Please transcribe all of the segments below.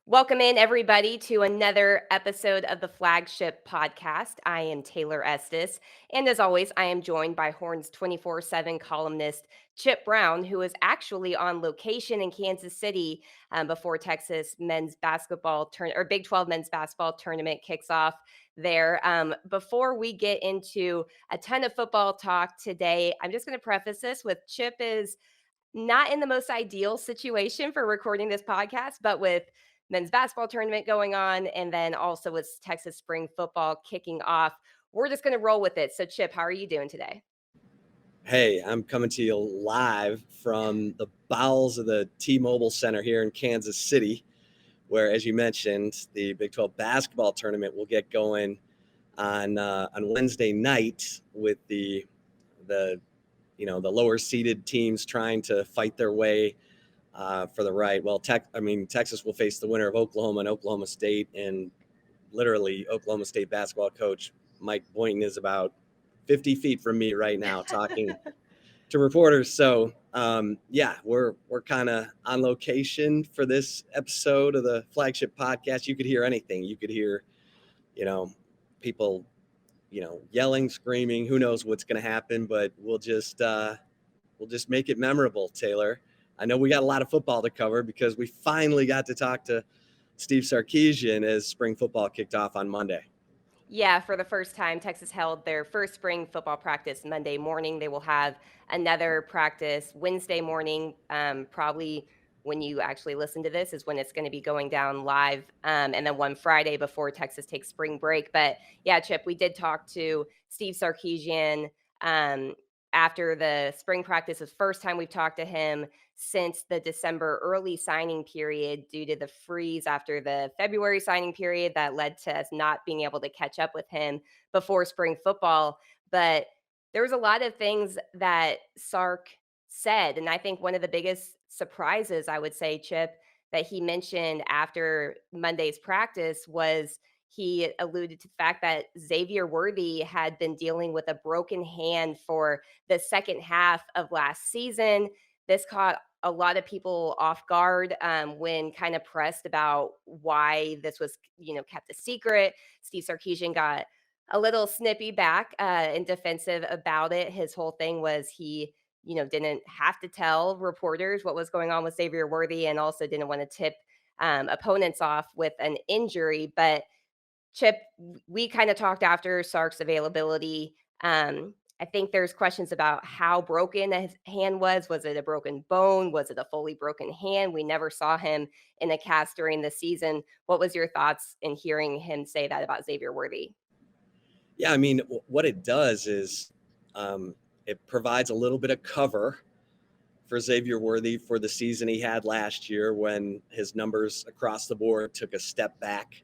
Welcome in, everybody, to another episode of the Flagship podcast. I am Taylor Estes, and as always, I am joined by Horns 24/7 columnist Chip Brown, who is actually on location in Kansas City before Texas men's basketball or Big 12 men's basketball tournament kicks off there. Before we get into a ton of football talk today, I'm just going to preface this with Chip is not in the most ideal situation for recording this podcast, but with men's basketball tournament going on and then also with Texas spring football kicking off, we're just going to roll with it. So Chip, how are you doing today? Hey, I'm coming to you live from the bowels of the T-Mobile Center here in Kansas City, where, as you mentioned, the Big 12 basketball tournament will get going on Wednesday night with the lower seeded teams trying to fight their way for the right. Well, Texas will face the winner of Oklahoma and Oklahoma State, and literally Oklahoma State basketball coach Mike Boynton is about 50 feet from me right now talking to reporters. So we're kind of on location for this episode of the Flagship podcast. You could hear anything. You could hear, people, yelling, screaming. Who knows what's going to happen? But we'll just make it memorable, Taylor. I know we got a lot of football to cover because we finally got to talk to Steve Sarkisian as spring football kicked off on Monday. Yeah, for the first time, Texas held their first spring football practice Monday morning. They will have another practice Wednesday morning. Probably when you actually listen to this is when it's going to be going down live. And then one Friday before Texas takes spring break. But yeah, Chip, we did talk to Steve Sarkisian after the spring practice. The first time we've talked to him since the December early signing period due to the freeze after the February signing period that led to us not being able to catch up with him before spring football. But there was a lot of things that Sark said. And I think one of the biggest surprises, I would say, Chip, that he mentioned after Monday's practice was he alluded to the fact that Xavier Worthy had been dealing with a broken hand for the second half of last season. This caught a lot of people off guard when kind of pressed about why this was, kept a secret. Steve Sarkisian got a little snippy back and defensive about it. His whole thing was he, didn't have to tell reporters what was going on with Xavier Worthy and also didn't want to tip opponents off with an injury. But Chip, we kind of talked after Sark's availability. I think there's questions about how broken his hand was. Was it a broken bone? Was it a fully broken hand? We never saw him in a cast during the season. What was your thoughts in hearing him say that about Xavier Worthy? Yeah, I mean, what it does is it provides a little bit of cover for Xavier Worthy for the season he had last year when his numbers across the board took a step back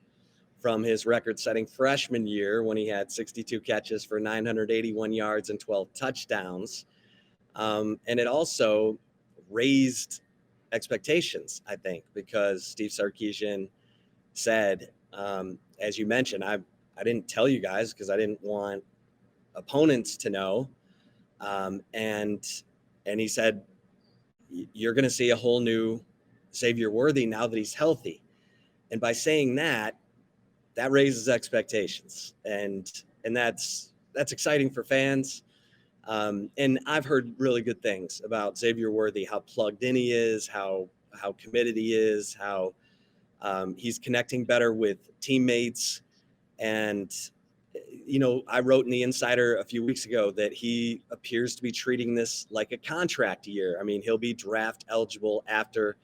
from his record-setting freshman year when he had 62 catches for 981 yards and 12 touchdowns. And it also raised expectations, I think, because Steve Sarkisian said, as you mentioned, I didn't tell you guys because I didn't want opponents to know. And he said, you're going to see a whole new Xavier Worthy now that he's healthy. And by saying that raises expectations, and that's exciting for fans. And I've heard really good things about Xavier Worthy, how plugged in he is, how committed he is, how he's connecting better with teammates. And, I wrote in the Insider a few weeks ago that he appears to be treating this like a contract year. I mean, he'll be draft eligible after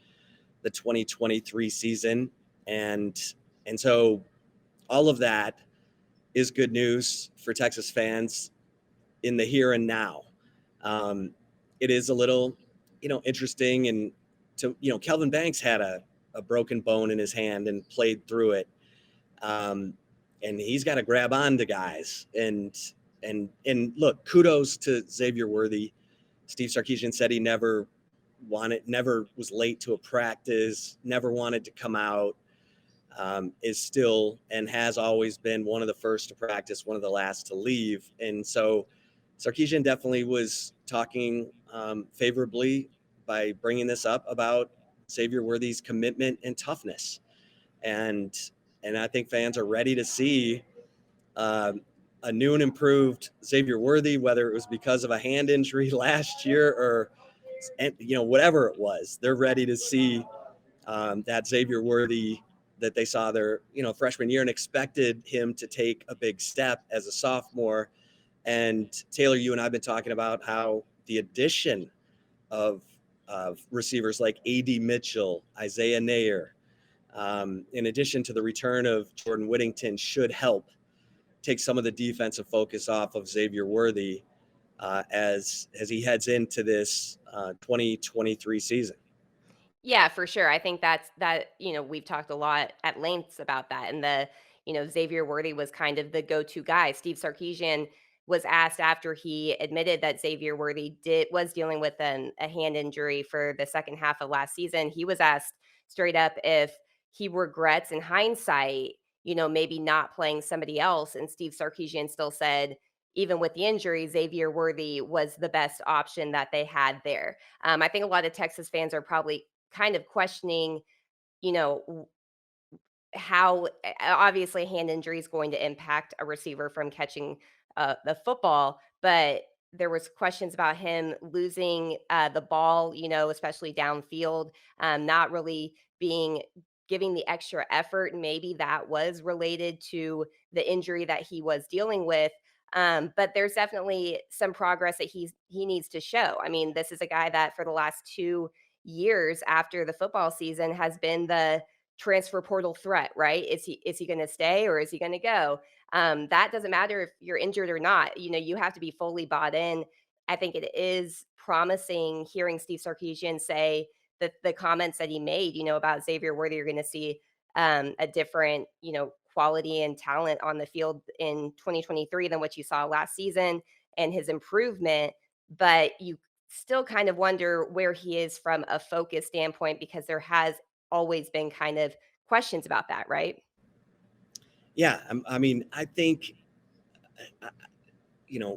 the 2023 season. And so all of that is good news for Texas fans in the here and now. It is a little, interesting. And Kelvin Banks had a broken bone in his hand and played through it. And he's got to grab on to guys. And look, kudos to Xavier Worthy. Steve Sarkisian said he never was late to a practice, never wanted to come out. Is still and has always been one of the first to practice, one of the last to leave. And so Sarkisian definitely was talking favorably by bringing this up about Xavier Worthy's commitment and toughness. and I think fans are ready to see um, a new and improved Xavier Worthy, whether it was because of a hand injury last year or whatever it was. They're ready to see that Xavier Worthy that they saw their freshman year and expected him to take a big step as a sophomore. And Taylor, you and I have been talking about how the addition of receivers like A.D. Mitchell, Isaiah Nayer, in addition to the return of Jordan Whittington, should help take some of the defensive focus off of Xavier Worthy as he heads into this 2023 season. Yeah, for sure. I think we've talked a lot at lengths about that. And Xavier Worthy was kind of the go-to guy. Steve Sarkisian was asked after he admitted that Xavier Worthy was dealing with a hand injury for the second half of last season. He was asked straight up if he regrets in hindsight, maybe not playing somebody else. And Steve Sarkisian still said, even with the injury, Xavier Worthy was the best option that they had there. I think a lot of Texas fans are probably kind of questioning, you know, how obviously hand injury is going to impact a receiver from catching the football, but there was questions about him losing the ball, especially downfield, not really being giving the extra effort. Maybe that was related to the injury that he was dealing with. But there's definitely some progress that he needs to show. I mean, this is a guy that for the last 2 years after the football season has been the transfer portal threat, right? Is he going to stay or is he going to go? That doesn't matter if you're injured or not. You have to be fully bought in. I think it is promising hearing Steve Sarkisian say that the comments that he made, about Xavier Worthy, you're going to see a different, quality and talent on the field in 2023 than what you saw last season and his improvement. But you still kind of wonder where he is from a focus standpoint because there has always been kind of questions about that, right? Yeah, I mean, I think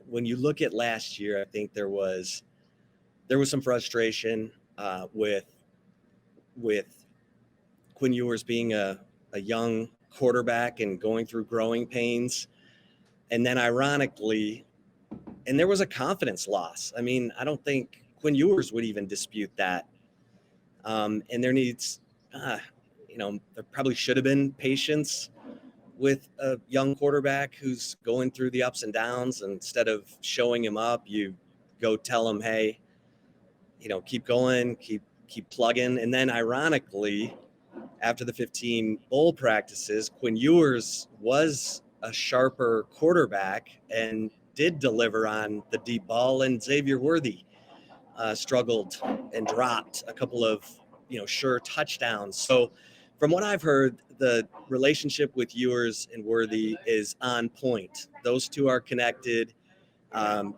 when you look at last year, I think there was some frustration with Quinn Ewers being a young quarterback and going through growing pains, and then ironically, and there was a confidence loss. I mean, I don't think Quinn Ewers would even dispute that. And there needs, there probably should have been patience with a young quarterback who's going through the ups and downs. And instead of showing him up, you go tell him, hey, keep going, keep plugging. And then ironically, after the 15 bowl practices, Quinn Ewers was a sharper quarterback and did deliver on the deep ball, and Xavier Worthy struggled and dropped a couple of sure touchdowns. So from what I've heard, the relationship with Ewers and Worthy is on point. Those two are connected.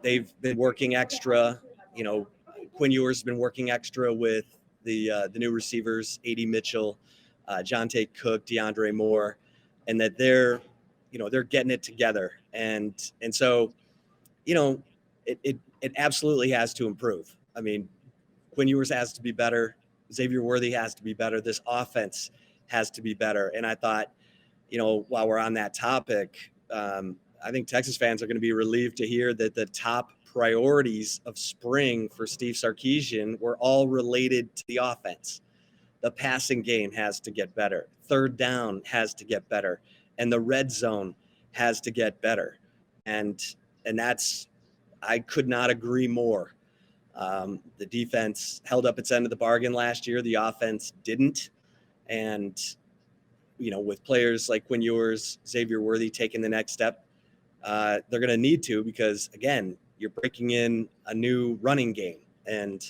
They've been working extra. Quinn Ewers has been working extra with the new receivers, A.D. Mitchell, Jonte Cook, DeAndre Moore, and that they're getting it together. And so, it absolutely has to improve. I mean, Quinn Ewers has to be better. Xavier Worthy has to be better. This offense has to be better. And I thought, while we're on that topic, I think Texas fans are going to be relieved to hear that the top priorities of spring for Steve Sarkisian were all related to the offense. The passing game has to get better. Third down has to get better. And the red zone has to get better. And that's, I could not agree more. The defense held up its end of the bargain last year. The offense didn't. And, with players like Quinn Ewers, Xavier Worthy taking the next step, they're going to need to, because, again, you're breaking in a new running game. And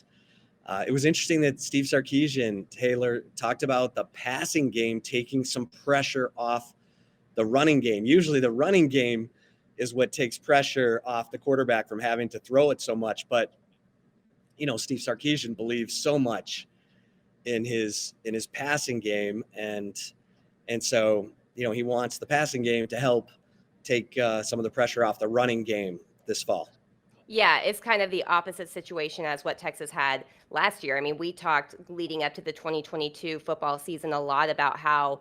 it was interesting that Steve Sarkisian, Taylor, talked about the passing game taking some pressure off the running game. Usually the running game is what takes pressure off the quarterback from having to throw it so much. But, Steve Sarkisian believes so much in his passing game. And so, he wants the passing game to help take some of the pressure off the running game this fall. Yeah, it's kind of the opposite situation as what Texas had last year. I mean, we talked leading up to the 2022 football season a lot about how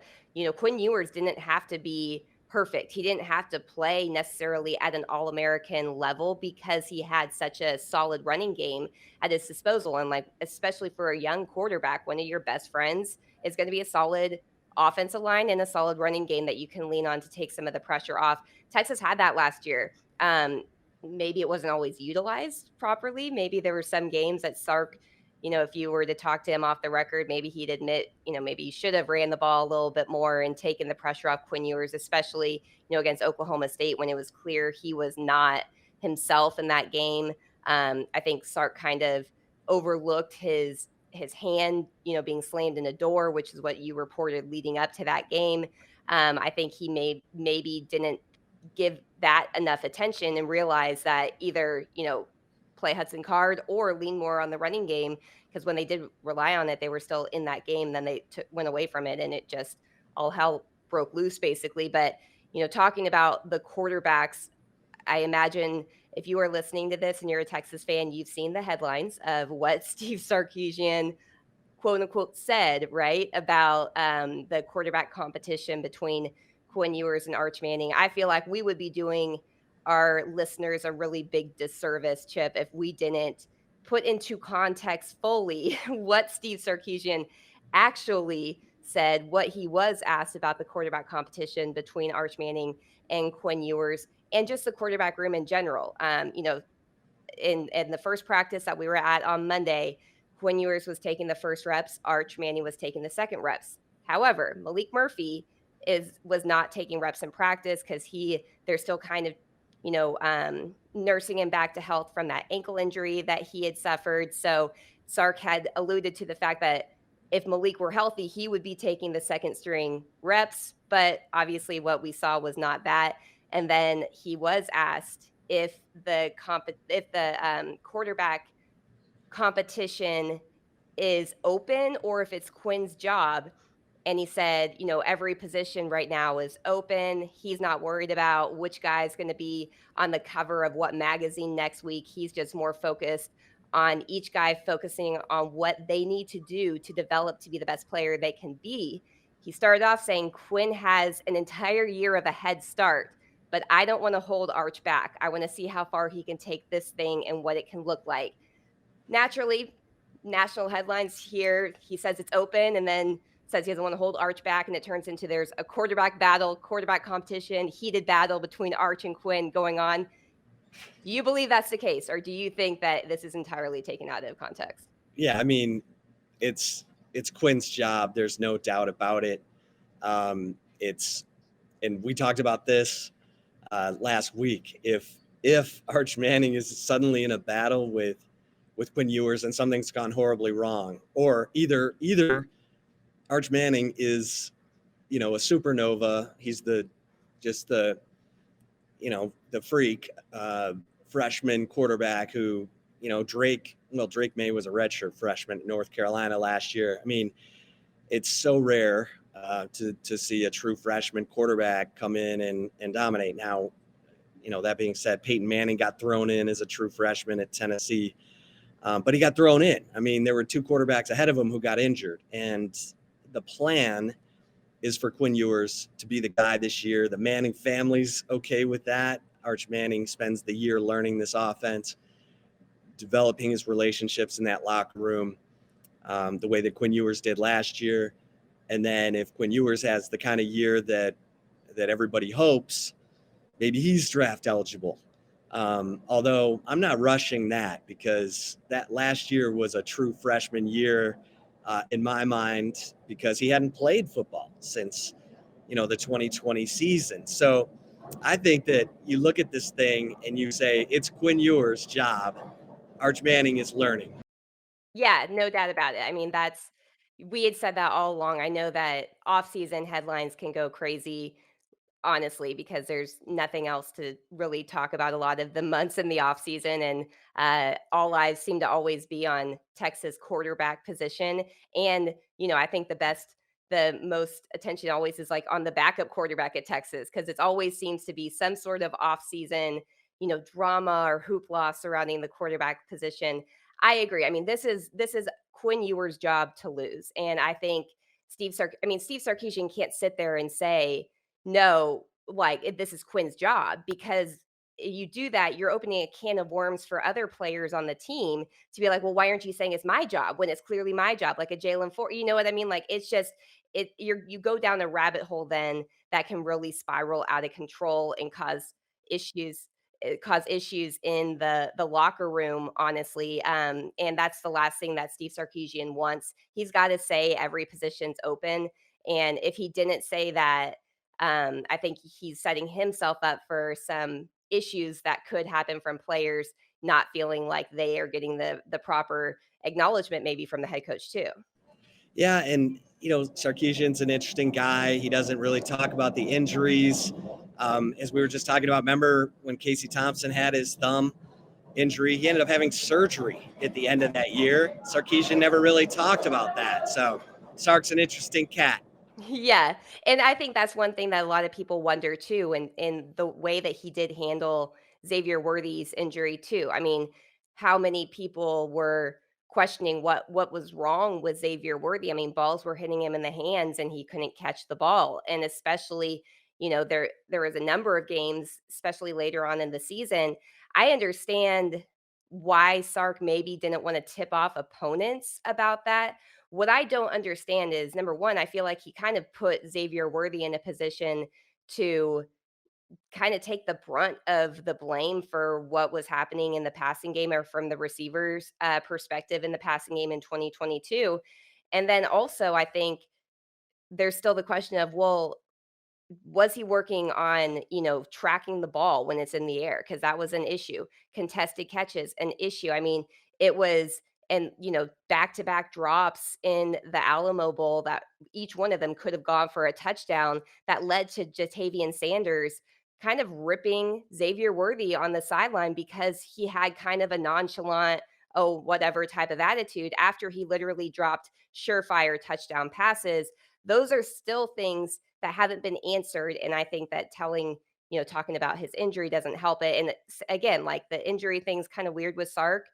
Quinn Ewers didn't have to be perfect. He didn't have to play necessarily at an All-American level because he had such a solid running game at his disposal. And like, especially for a young quarterback, one of your best friends is going to be a solid offensive line and a solid running game that you can lean on to take some of the pressure off. Texas had that last year. Maybe it wasn't always utilized properly. Maybe there were some games that Sark, if you were to talk to him off the record, maybe he'd admit, maybe you should have ran the ball a little bit more and taken the pressure off Quinn Ewers, especially, against Oklahoma State when it was clear he was not himself in that game. I think Sark kind of overlooked his hand, being slammed in a door, which is what you reported leading up to that game. I think he maybe didn't give that enough attention and realize that either, play Hudson Card or lean more on the running game, because when they did rely on it, they were still in that game. Then they went away from it, and it just all hell broke loose basically. But talking about the quarterbacks, I imagine if you are listening to this and you're a Texas fan, you've seen the headlines of what Steve Sarkisian quote unquote said, right, about the quarterback competition between Quinn Ewers and Arch Manning. I feel like we would be doing our listeners a really big disservice, Chip, if we didn't put into context fully what Steve Sarkisian actually said, what he was asked about the quarterback competition between Arch Manning and Quinn Ewers, and just the quarterback room in general. In the first practice that we were at on Monday, Quinn Ewers was taking the first reps, Arch Manning was taking the second reps. However, Malik Murphy was not taking reps in practice because they're still kind of nursing him back to health from that ankle injury that he had suffered. So Sark had alluded to the fact that if Malik were healthy, he would be taking the second string reps. But obviously, what we saw was not that. And then he was asked if the quarterback competition is open or if it's Quinn's job. And he said, every position right now is open. He's not worried about which guy's going to be on the cover of what magazine next week. He's just more focused on each guy focusing on what they need to do to develop to be the best player they can be. He started off saying Quinn has an entire year of a head start, but I don't want to hold Arch back. I want to see how far he can take this thing and what it can look like. Naturally, national headlines here, he says it's open and then says he doesn't want to hold Arch back, and it turns into there's a quarterback battle, quarterback competition, heated battle between Arch and Quinn going on. Do you believe that's the case, or do you think that this is entirely taken out of context? Yeah, I mean, it's Quinn's job. There's no doubt about it. And we talked about this last week. If Arch Manning is suddenly in a battle with Quinn Ewers and something's gone horribly wrong, or either Arch Manning is, a supernova. He's the freak freshman quarterback who, Drake May was a redshirt freshman at North Carolina last year. I mean, it's so rare to see a true freshman quarterback come in and dominate. Now, that being said, Peyton Manning got thrown in as a true freshman at Tennessee, but he got thrown in. I mean, there were two quarterbacks ahead of him who got injured, and the plan is for Quinn Ewers to be the guy this year. The Manning family's okay with that. Arch Manning spends the year learning this offense, developing his relationships in that locker room, the way that Quinn Ewers did last year. And then if Quinn Ewers has the kind of year that everybody hopes, maybe he's draft eligible. Although I'm not rushing that, because that last year was a true freshman year in my mind, because he hadn't played football since, the 2020 season. So I think that you look at this thing and you say, it's Quinn Ewers' job. Arch Manning is learning. Yeah, no doubt about it. I mean, we had said that all along. I know that off-season headlines can go crazy, honestly, because there's nothing else to really talk about a lot of the months in the off season, and all eyes seem to always be on Texas quarterback position. And I think the most attention always is like on the backup quarterback at Texas, because it always seems to be some sort of off season, drama or hoopla surrounding the quarterback position. I agree. I mean, this is Quinn Ewers' job to lose, and I think Steve Sarkisian can't sit there and say, "No, like, this is Quinn's job," because you do that, you're opening a can of worms for other players on the team to be like, "Well, why aren't you saying it's my job when it's clearly my job?" Like a Jalen Ford, you know what I mean? Like, it's just you go down a rabbit hole then that can really spiral out of control and issues cause issues in the locker room, honestly. And that's the last thing that Steve Sarkisian wants. He's got to say every position's open, and if he didn't say that, I think he's setting himself up for some issues that could happen from players not feeling like they are getting the proper acknowledgement, maybe from the head coach too. Yeah, and Sarkeesian's an interesting guy. He doesn't really talk about the injuries. As we were just talking about, remember when Casey Thompson had his thumb injury? He ended up having surgery at the end of that year. Sarkeesian never really talked about that. So Sark's an interesting cat. Yeah, and I think that's one thing that a lot of people wonder too, and the way that he did handle Xavier Worthy's injury too. I mean, how many people were questioning what was wrong with Xavier Worthy? I mean, balls were hitting him in the hands and he couldn't catch the ball. And especially, there was a number of games, especially later on in the season. I understand why Sark maybe didn't want to tip off opponents about that. What I don't understand is, number 1, I feel like he kind of put Xavier Worthy in a position to kinda take the brunt of the blame for what was happening in the passing game, or from the receivers', perspective in the passing game in 2022. And then also, I think there's still the question of, well, was he working on, tracking the ball when it's in the air? Because that was an issue. Contested catches, an issue. I mean, it was, and, back-to-back drops in the Alamo Bowl that each one of them could have gone for a touchdown that led to Jatavian Sanders kind of ripping Xavier Worthy on the sideline because he had kind of a nonchalant, "Oh, whatever" type of attitude after he literally dropped surefire touchdown passes. Those are still things that haven't been answered, and I think that talking about his injury doesn't help it. And again, like, the injury thing's kind of weird with Sark.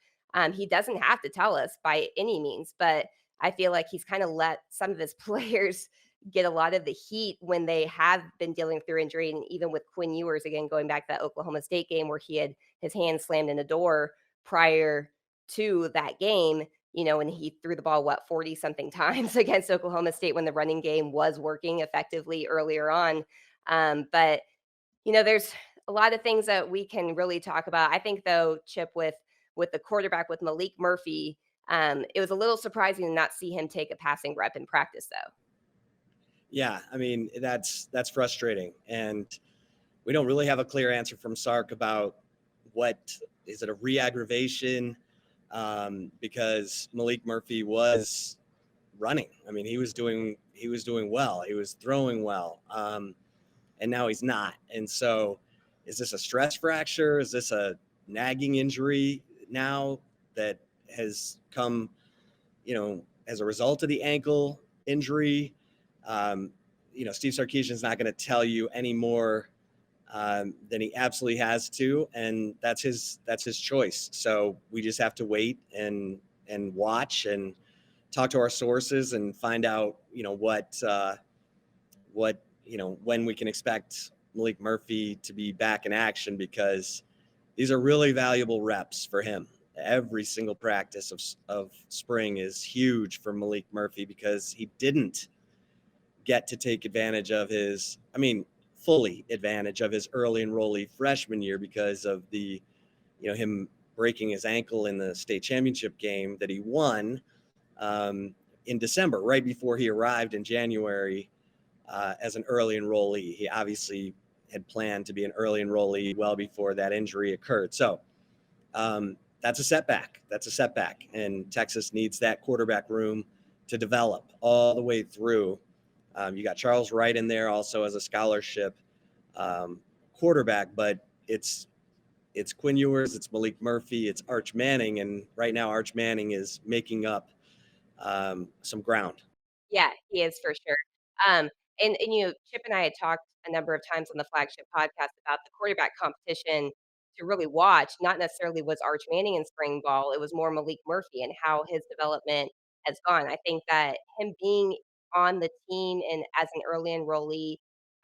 He doesn't have to tell us by any means, but I feel like he's kind of let some of his players get a lot of the heat when they have been dealing through injury. And even with Quinn Ewers, again, going back to that Oklahoma State game where he had his hand slammed in a door prior to that game, and he threw the ball, 40 something times against Oklahoma State when the running game was working effectively earlier on. But, there's a lot of things that we can really talk about. I think, though, Chip, with the quarterback, with Malik Murphy, it was a little surprising to not see him take a passing rep in practice, though. Yeah, I mean that's frustrating, and we don't really have a clear answer from Sark about what is it, a re-aggravation, because Malik Murphy was running. I mean, he was doing well. He was throwing well, and now he's not. And so, is this a stress fracture? Is this a nagging injury now that has come, as a result of the ankle injury? Um, Steve Sarkisian's not going to tell you any more than he absolutely has to, and that's his choice. So we just have to wait and watch and talk to our sources and find out, when we can expect Malik Murphy to be back in action, because these are really valuable reps for him. Every single practice of spring is huge for Malik Murphy because he didn't get to take advantage of fully advantage of his early enrollee freshman year because of him breaking his ankle in the state championship game that he won, in December, right before he arrived in January, as an early enrollee. He obviously had planned to be an early enrollee well before that injury occurred. So that's a setback. And Texas needs that quarterback room to develop all the way through. You got Charles Wright in there also as a scholarship quarterback, but it's Quinn Ewers, it's Malik Murphy, it's Arch Manning, and right now Arch Manning is making up some ground. Yeah, he is for sure. Um, and Chip and I had talked a number of times on the Flagship podcast about the quarterback competition to really watch. Not necessarily was Arch Manning in spring ball, it was more Malik Murphy and how his development has gone. I think that him being on the team and as an early enrollee,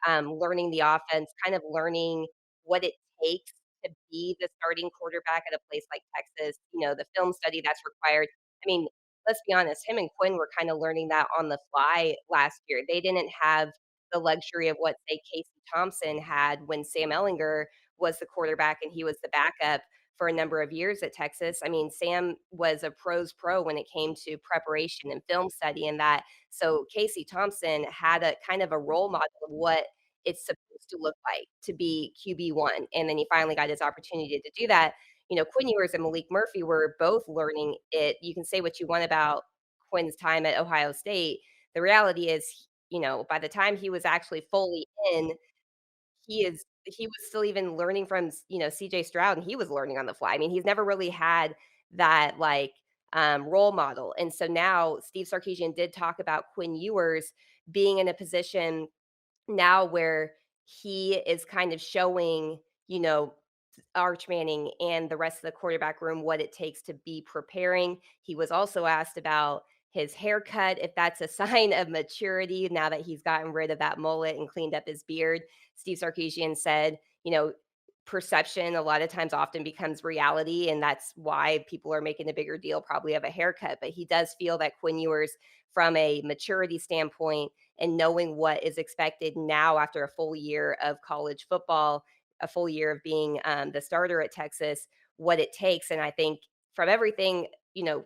learning the offense, kind of learning what it takes to be the starting quarterback at a place like Texas, the film study that's required. I mean, let's be honest, him and Quinn were kind of learning that on the fly last year. They didn't have the luxury of what, say, Casey Thompson had when Sam Ellinger was the quarterback and he was the backup for a number of years at Texas. I mean, Sam was a pro's pro when it came to preparation and film study and that. So Casey Thompson had a kind of a role model of what it's supposed to look like to be QB1. And then he finally got his opportunity to do that. Quinn Ewers and Malik Murphy were both learning it. You can say what you want about Quinn's time at Ohio State. The reality is, by the time he was actually fully in, he was still even learning from, CJ Stroud, and he was learning on the fly. I mean, he's never really had that, like, role model, and so now Steve Sarkisian did talk about Quinn Ewers being in a position now where he is kind of showing, you know, Arch Manning and the rest of the quarterback room what it takes to be preparing. He was also asked about his haircut, if that's a sign of maturity now that he's gotten rid of that mullet and cleaned up his beard. Steve Sarkisian said, perception a lot of times often becomes reality, and that's why people are making a bigger deal probably of a haircut. But he does feel that Quinn Ewers, from a maturity standpoint and knowing what is expected now after a full year of college football, a full year of being the starter at Texas, what it takes. And I think from everything,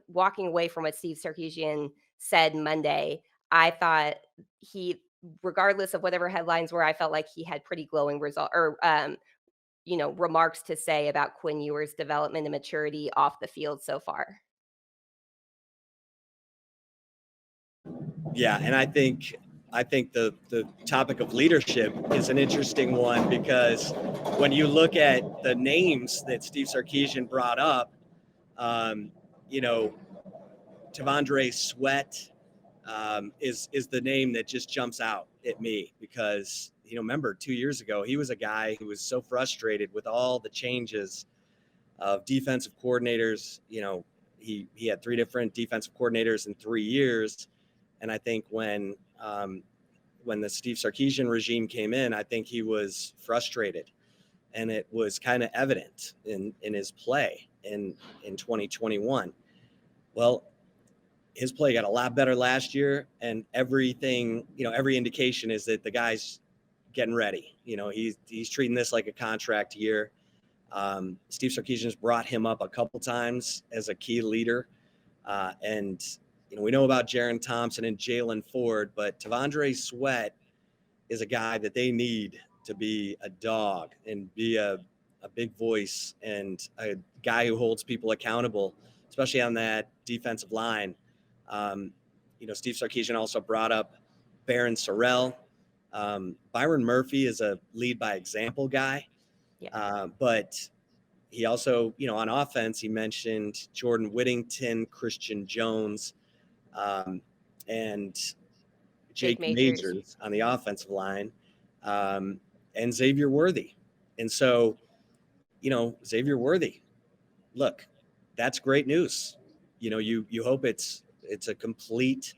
walking away from what Steve Sarkisian said Monday, I thought he, regardless of whatever headlines were, I felt like he had pretty glowing result or remarks to say about Quinn Ewers' development and maturity off the field so far. Yeah, and I think the topic of leadership is an interesting one because when you look at the names that Steve Sarkisian brought up, um, you know, Tavondre Sweat is the name that just jumps out at me because remember 2 years ago he was a guy who was so frustrated with all the changes of defensive coordinators. He had three different defensive coordinators in 3 years, and I think when the Steve Sarkisian regime came in, I think he was frustrated, and it was kind of evident in his play in 2021. Well, his play got a lot better last year, and everything, every indication is that the guy's getting ready. He's treating this like a contract year. Steve Sarkisian's brought him up a couple times as a key leader, and we know about Jaron Thompson and Jalen Ford, but Tavondre Sweat is a guy that they need to be a dog and be a big voice and a guy who holds people accountable, especially on that defensive line. Um, Steve Sarkisian also brought up Barron Sorrell. Byron Murphy is a lead by example guy, Yeah. but he also, on offense, he mentioned Jordan Whittington, Christian Jones, and Jake Jake Majors. Majors on the offensive line, and Xavier Worthy. And so, Xavier Worthy, look, that's great news. You hope it's a complete,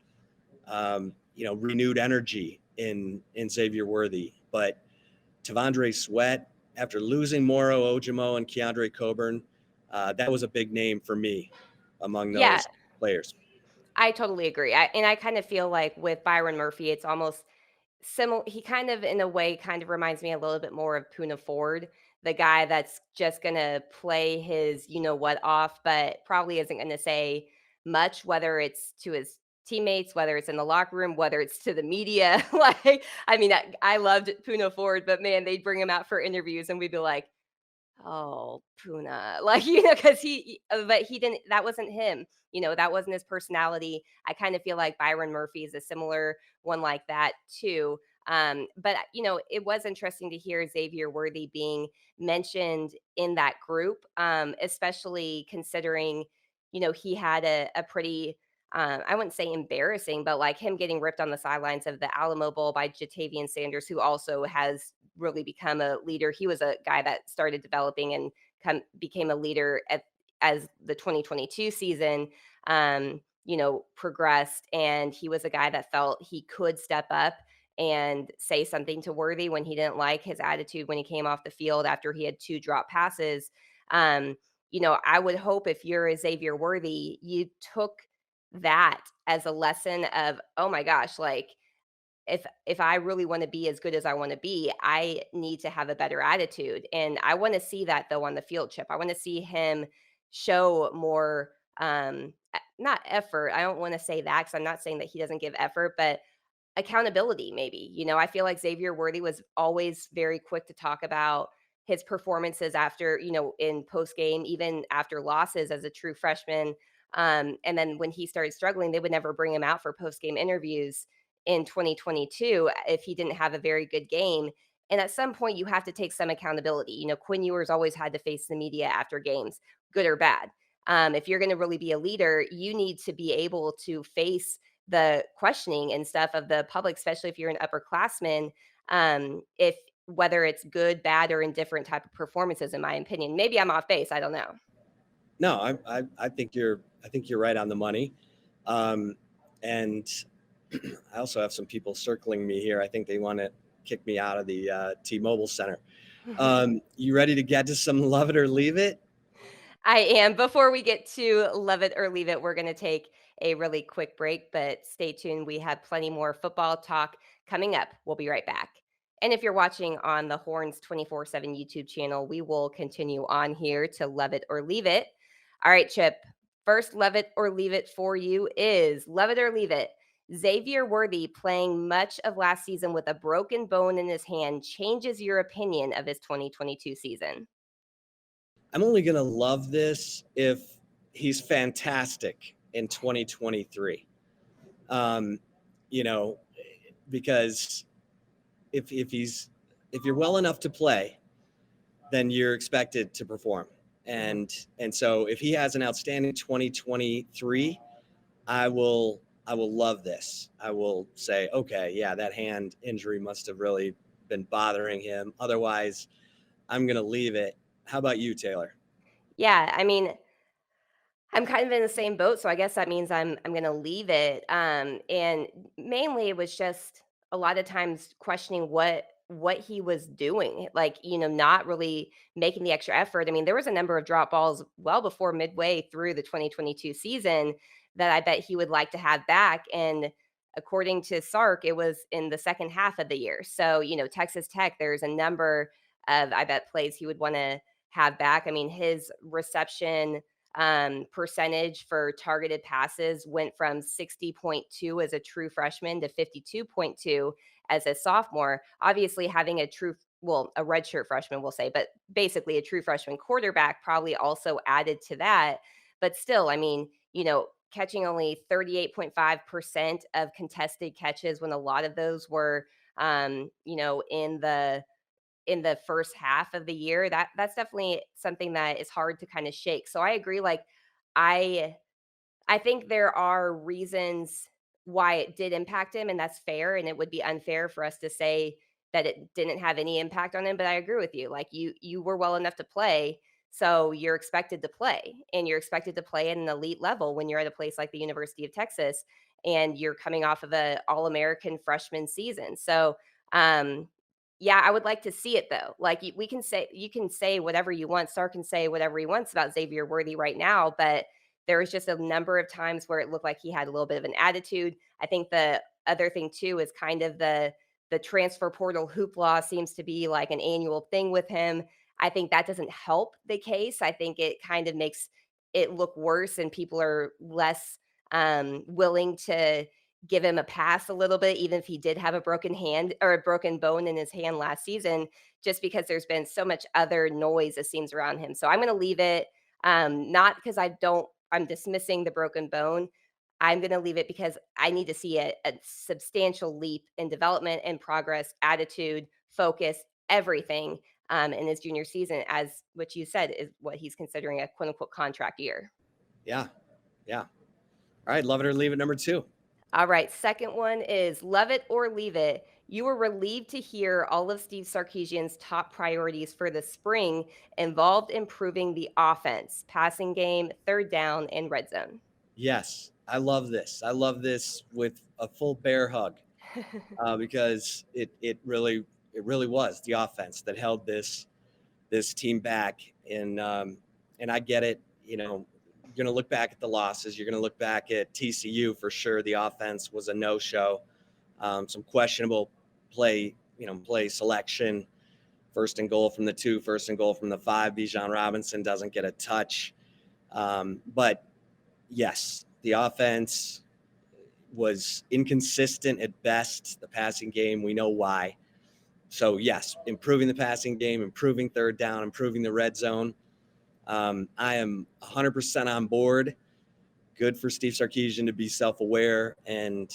renewed energy in Xavier Worthy. But Tavondre Sweat, after losing Moro Ojimo and Keandre Coburn, that was a big name for me among Yeah, those players. I totally agree. And I kind of feel like with Byron Murphy, it's almost similar. He kind of, in a way, kind of reminds me a little bit more of Puna Ford, the guy that's just going to play his, what off, but probably isn't going to say much, whether it's to his teammates, whether it's in the locker room, whether it's to the media. Like, I mean, I loved Puna Ford, but man, they'd bring him out for interviews and we'd be like, oh, Puna, like, because but he didn't, that wasn't him, that wasn't his personality. I kind of feel like Byron Murphy is a similar one like that too. But it was interesting to hear Xavier Worthy being mentioned in that group, especially considering, he had a pretty, I wouldn't say embarrassing, but like him getting ripped on the sidelines of the Alamo Bowl by Jatavian Sanders, who also has really become a leader. He was a guy that started developing and became a leader as the 2022 season. progressed, and he was a guy that felt he could step up and say something to Worthy when he didn't like his attitude when he came off the field after he had two drop passes. Um, I would hope if you're a Xavier Worthy, you took that as a lesson of, oh my gosh, like if I really want to be as good as I want to be, I need to have a better attitude. And I want to see that though on the field, Chip. I want to see him show more not effort. I don't want to say that because I'm not saying that he doesn't give effort, but accountability maybe. I feel like Xavier Worthy was always very quick to talk about his performances after, in post game, even after losses as a true freshman. And then when he started struggling, they would never bring him out for post game interviews in 2022 if he didn't have a very good game. And at some point, you have to take some accountability. Quinn Ewers always had to face the media after games, good or bad. If you're going to really be a leader, you need to be able to face the questioning and stuff of the public, especially if you're an upperclassman. If whether it's good, bad, or indifferent type of performances, in my opinion. Maybe I'm off base. I don't know. No, I think you're right on the money. And I also have some people circling me here. I think they want to kick me out of the T-Mobile Center. You ready to get to some love it or leave it? I am. Before we get to love it or leave it, we're going to take a really quick break, but stay tuned. We have plenty more football talk coming up. We'll be right back. And if you're watching on the Horns 24/7 YouTube channel, we will continue on here to love it or leave it. All right, Chip. First love it or leave it for you is love it or leave it. Xavier Worthy playing much of last season with a broken bone in his hand changes your opinion of his 2022 season. I'm only going to love this if he's fantastic in 2023. Um, you know, because if you're well enough to play, then you're expected to perform. And so if he has an outstanding 2023, I will love this. I will say, okay, yeah, that hand injury must have really been bothering him. Otherwise, I'm going to leave it. How about you, Taylor? Yeah, I mean, I'm kind of in the same boat, so I guess that means I'm gonna leave it. And mainly it was just a lot of times questioning what he was doing, like not really making the extra effort. I mean, there was a number of drop balls well before midway through the 2022 season that I bet he would like to have back. And according to Sark, it was in the second half of the year. So Texas Tech, there's a number of I bet plays he would want to have back. I mean, his reception percentage for targeted passes went from 60.2 as a true freshman to 52.2 as a sophomore. Obviously, having a redshirt freshman, we'll say, but basically a true freshman quarterback probably also added to that. But still, I mean, catching only 38.5% of contested catches when a lot of those were, in the first half of the year, that's definitely something that is hard to kind of shake. So I agree. Like I I think there are reasons why it did impact him, and that's fair. And it would be unfair for us to say that it didn't have any impact on him. But I agree with you. Like you were well enough to play, so you're expected to play, and you're expected to play at an elite level when you're at a place like the University of Texas, and you're coming off of a All American freshman season. So um, yeah, I would like to see it though. Like we can say you can say whatever you want. Star can say whatever he wants about Xavier Worthy right now, but there was just a number of times where it looked like he had a little bit of an attitude. I think the other thing too is kind of the transfer portal hoopla seems to be like an annual thing with him. I think that doesn't help the case. I think it kind of makes it look worse, and people are less willing to give him a pass a little bit, even if he did have a broken hand or a broken bone in his hand last season, just because there's been so much other noise, it seems, around him. So I'm going to leave it. Not because I'm dismissing the broken bone. I'm going to leave it because I need to see a substantial leap in development and progress, attitude, focus, everything in his junior season, as what you said is what he's considering a quote unquote contract year. Yeah. Yeah. All right. Love it or leave it. Number two. All right. Second one is love it or leave it. You were relieved to hear all of Steve Sarkisian's top priorities for the spring involved improving the offense, passing game, third down, and red zone. Yes, I love this. I love this with a full bear hug, because it really was the offense that held this team back. And I get it. You're going to look back at the losses. You're going to look back at TCU for sure. The offense was a no-show. Some questionable play selection. First and goal from the 2, first and goal from the 5. Bijan Robinson doesn't get a touch. But yes, the offense was inconsistent at best. The passing game, we know why. So yes, improving the passing game, improving third down, improving the red zone. I am 100% on board. Good for Steve Sarkisian to be self-aware and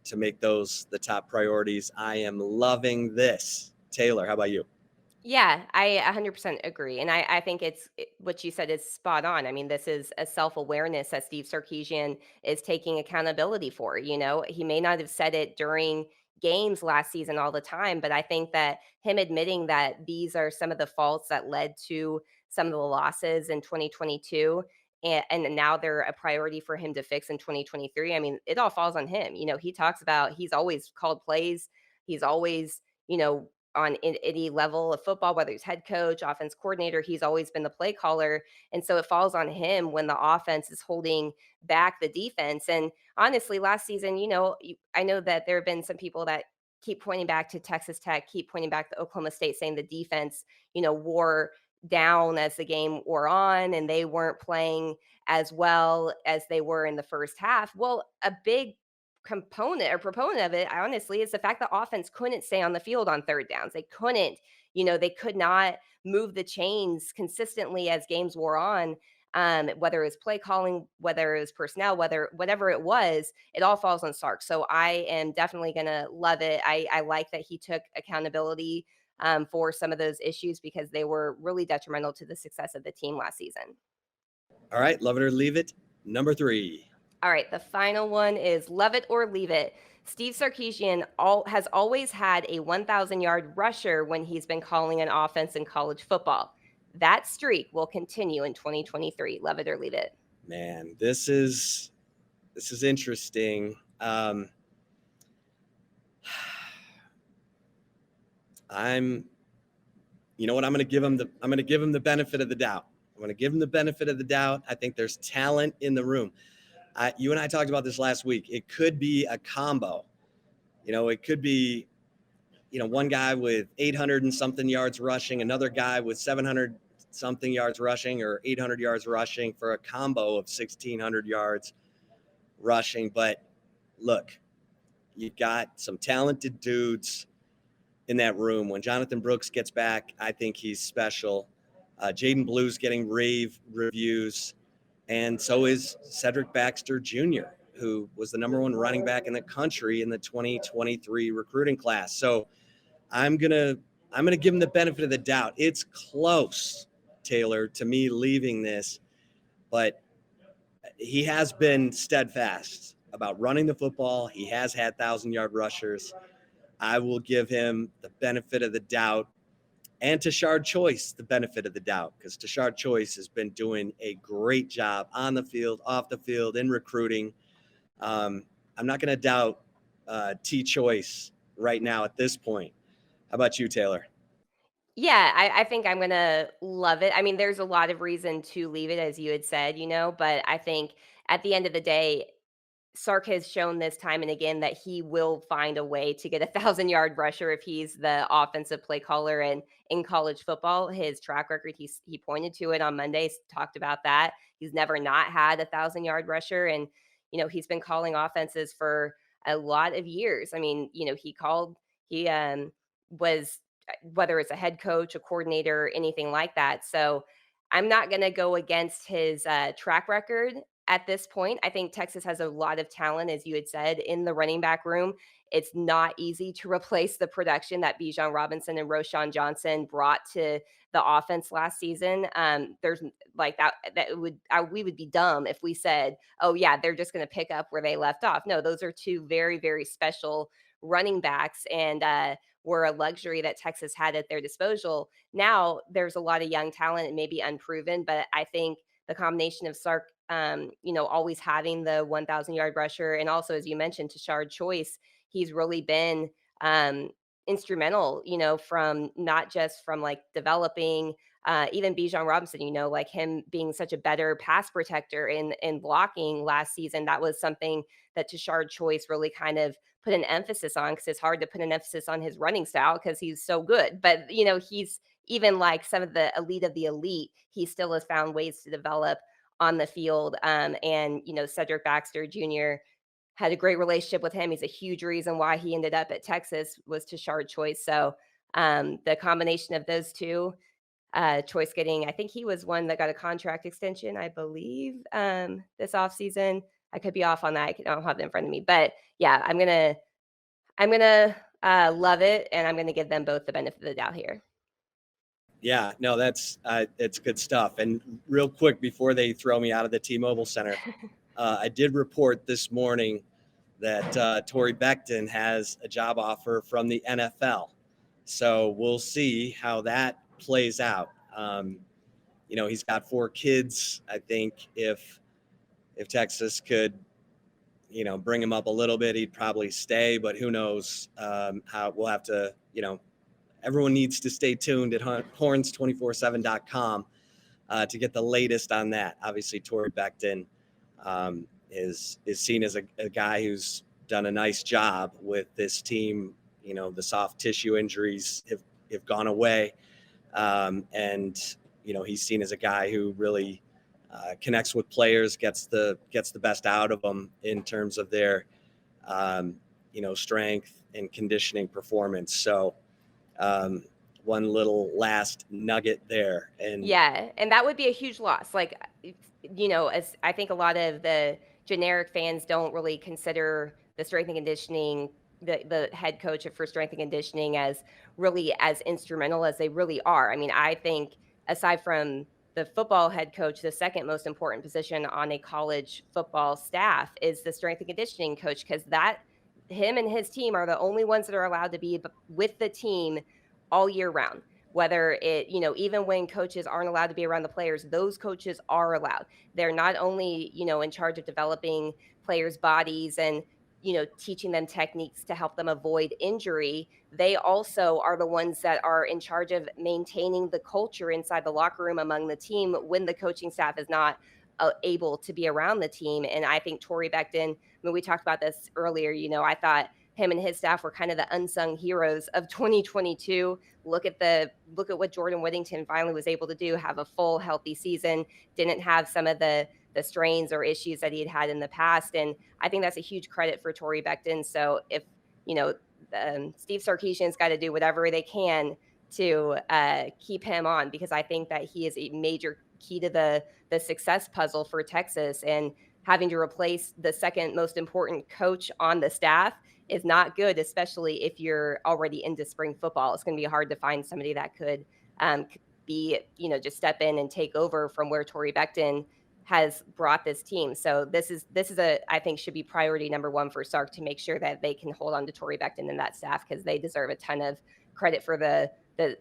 to make those the top priorities. I am loving this. Taylor, how about you? Yeah, I 100% agree. And I think what you said is spot on. I mean, this is a self awareness that Steve Sarkisian is taking accountability for. He may not have said it during games last season all the time, but I think that him admitting that these are some of the faults that led to some of the losses in 2022. And now they're a priority for him to fix in 2023. I mean, it all falls on him. He talks about he's always called plays. He's always, on any level of football, whether he's head coach, offense coordinator, he's always been the play caller. And so it falls on him when the offense is holding back the defense. And honestly, last season, I know that there have been some people that keep pointing back to Texas Tech, keep pointing back to Oklahoma State, saying the defense, wore down as the game wore on and they weren't playing as well as they were in the first half. Well, a big component or proponent of it, honestly, is the fact that offense couldn't stay on the field on third downs. They couldn't, they could not move the chains consistently as games wore on. Whether it's play calling, whether it was personnel, whatever it was, it all falls on Sark. So I am definitely gonna love it. I like that he took accountability for some of those issues because they were really detrimental to the success of the team last season. All right, love it or leave it. Number 3. All right, the final one is love it or leave it. Steve Sarkisian has always had a 1,000-yard rusher when he's been calling an offense in college football. That streak will continue in 2023. Love it or leave it. Man, this is interesting. I'm you know what, I'm going to give him the benefit of the doubt. I'm going to give him the benefit of the doubt. I think there's talent in the room. You and I talked about this last week. It could be a combo. It could be, one guy with 800 and something yards rushing, another guy with 700 something yards rushing or 800 yards rushing for a combo of 1,600 yards rushing. But look, you got some talented dudes in that room. When Jonathan Brooks gets back, I think he's special. Jaden Blue's getting rave reviews, and so is Cedric Baxter Jr., who was the number 1 running back in the country in the 2023 recruiting class. So I'm gonna give him the benefit of the doubt. It's close, Taylor, to me leaving this, but he has been steadfast about running the football. He has had 1,000-yard rushers. I will give him the benefit of the doubt, and Tashard Choice the benefit of the doubt, because Tashard Choice has been doing a great job on the field, off the field, in recruiting. I'm not going to doubt T Choice right now at this point. How about you, Taylor? Yeah, I think I'm gonna love it. I mean, there's a lot of reason to leave it, as you had said, but I think at the end of the day, Sark has shown this time and again that he will find a way to get a 1,000-yard rusher if he's the offensive play caller. And in college football, his track record, he pointed to it on Mondays, talked about that. He's never not had a 1,000-yard rusher, and he's been calling offenses for a lot of years. I mean, he was whether it's a head coach, a coordinator, anything like that. So I'm not going to go against his track record at this point. I think Texas has a lot of talent, as you had said, in the running back room. It's not easy to replace the production that Bijan Robinson and Roshan Johnson brought to the offense last season. There's like that we would be dumb if we said, oh yeah, they're just going to pick up where they left off. No, those are two very, very special running backs, and were a luxury that Texas had at their disposal. Now there's a lot of young talent and maybe unproven, but I think the combination of Sark always having the 1,000-yard rusher. And also, as you mentioned, Tashard Choice, he's really been um, instrumental, from not just from like developing even Bijan Robinson, like him being such a better pass protector in blocking last season. That was something that Tashard Choice really kind of put an emphasis on, because it's hard to put an emphasis on his running style because he's so good. But he's even like some of the elite of the elite. He still has found ways to develop on the field. And Cedric Baxter Jr. had a great relationship with him. He's a huge reason why he ended up at Texas, was Tashard Choice. So the combination of those two, Choice getting, I think he was one that got a contract extension, I believe, this offseason. I could be off on that. I don't have it in front of me, but yeah, I'm gonna love it, and I'm gonna give them both the benefit of the doubt here. Yeah, no, that's it's good stuff. And real quick before they throw me out of the T-Mobile Center, I did report this morning that Torrey Becton has a job offer from the NFL. So we'll see how that plays out. He's got 4 kids. I think if Texas could, bring him up a little bit, he'd probably stay. But who knows how we'll have to, everyone needs to stay tuned at horns247.com to get the latest on that. Obviously, Torrey Becton is seen as a guy who's done a nice job with this team. The soft tissue injuries have gone away, and he's seen as a guy who really connects with players, gets the best out of them in terms of their strength and conditioning performance. So one little last nugget there. And Yeah, and that would be a huge loss. Like, as I think a lot of the generic fans don't really consider the strength and conditioning, the head coach for strength and conditioning, as really as instrumental as they really are. I mean, I think aside from the football head coach, the second most important position on a college football staff is the strength and conditioning coach, because that him and his team are the only ones that are allowed to be with the team all year round. Whether it, even when coaches aren't allowed to be around the players, those coaches are allowed. They're not only, in charge of developing players' bodies and, teaching them techniques to help them avoid injury, they also are the ones that are in charge of maintaining the culture inside the locker room among the team when the coaching staff is not able to be around the team. And I think Torrey Becton, when we talked about this earlier, I thought him and his staff were kind of the unsung heroes of 2022. Look at what Jordan Whittington finally was able to do, have a full healthy season, didn't have some of the strains or issues that he had in the past. And I think that's a huge credit for Torrey Becton. So if, you know, Steve Sarkisian's got to do whatever they can to keep him on, because I think that he is a major key to the success puzzle for Texas. And having to replace the second most important coach on the staff is not good, especially if you're already into spring football. It's going to be hard to find somebody that could be, just step in and take over from where Torrey Becton has brought this team. So this is I think should be priority number one for Sark, to make sure that they can hold on to Torrey Becton and that staff, because they deserve a ton of credit for the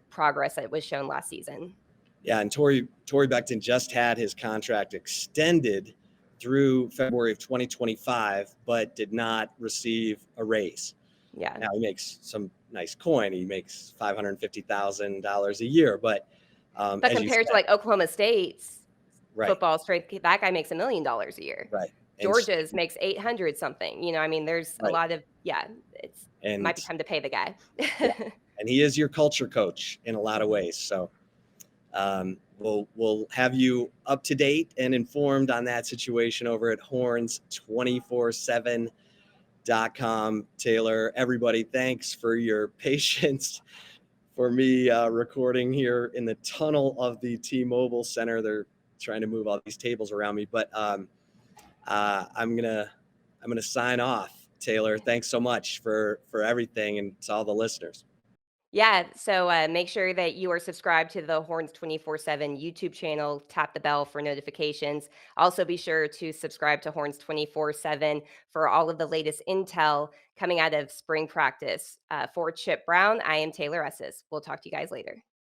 progress that was shown last season. Yeah, and Torrey Becton just had his contract extended through February of 2025, but did not receive a raise. Yeah. Now he makes some nice coin. He makes $550,000 a year, but compared to like Oklahoma State's right, football straight, that guy makes $1 million a year. right. Georgia's makes 800 something. I mean, there's a Right. lot of it might be time to pay the guy. Yeah. And he is your culture coach in a lot of ways. So we'll have you up to date and informed on that situation over at horns247.com. Taylor, everybody, thanks for your patience for me recording here in the tunnel of the T-Mobile Center. They're trying to move all these tables around me, but I'm gonna sign off. Taylor, thanks so much for everything, and to all the listeners. Yeah, so make sure that you are subscribed to the Horns 24/7 YouTube channel. Tap the bell for notifications. Also, be sure to subscribe to Horns 24/7 for all of the latest intel coming out of spring practice. For Chip Brown, I am Taylor Esses. We'll talk to you guys later.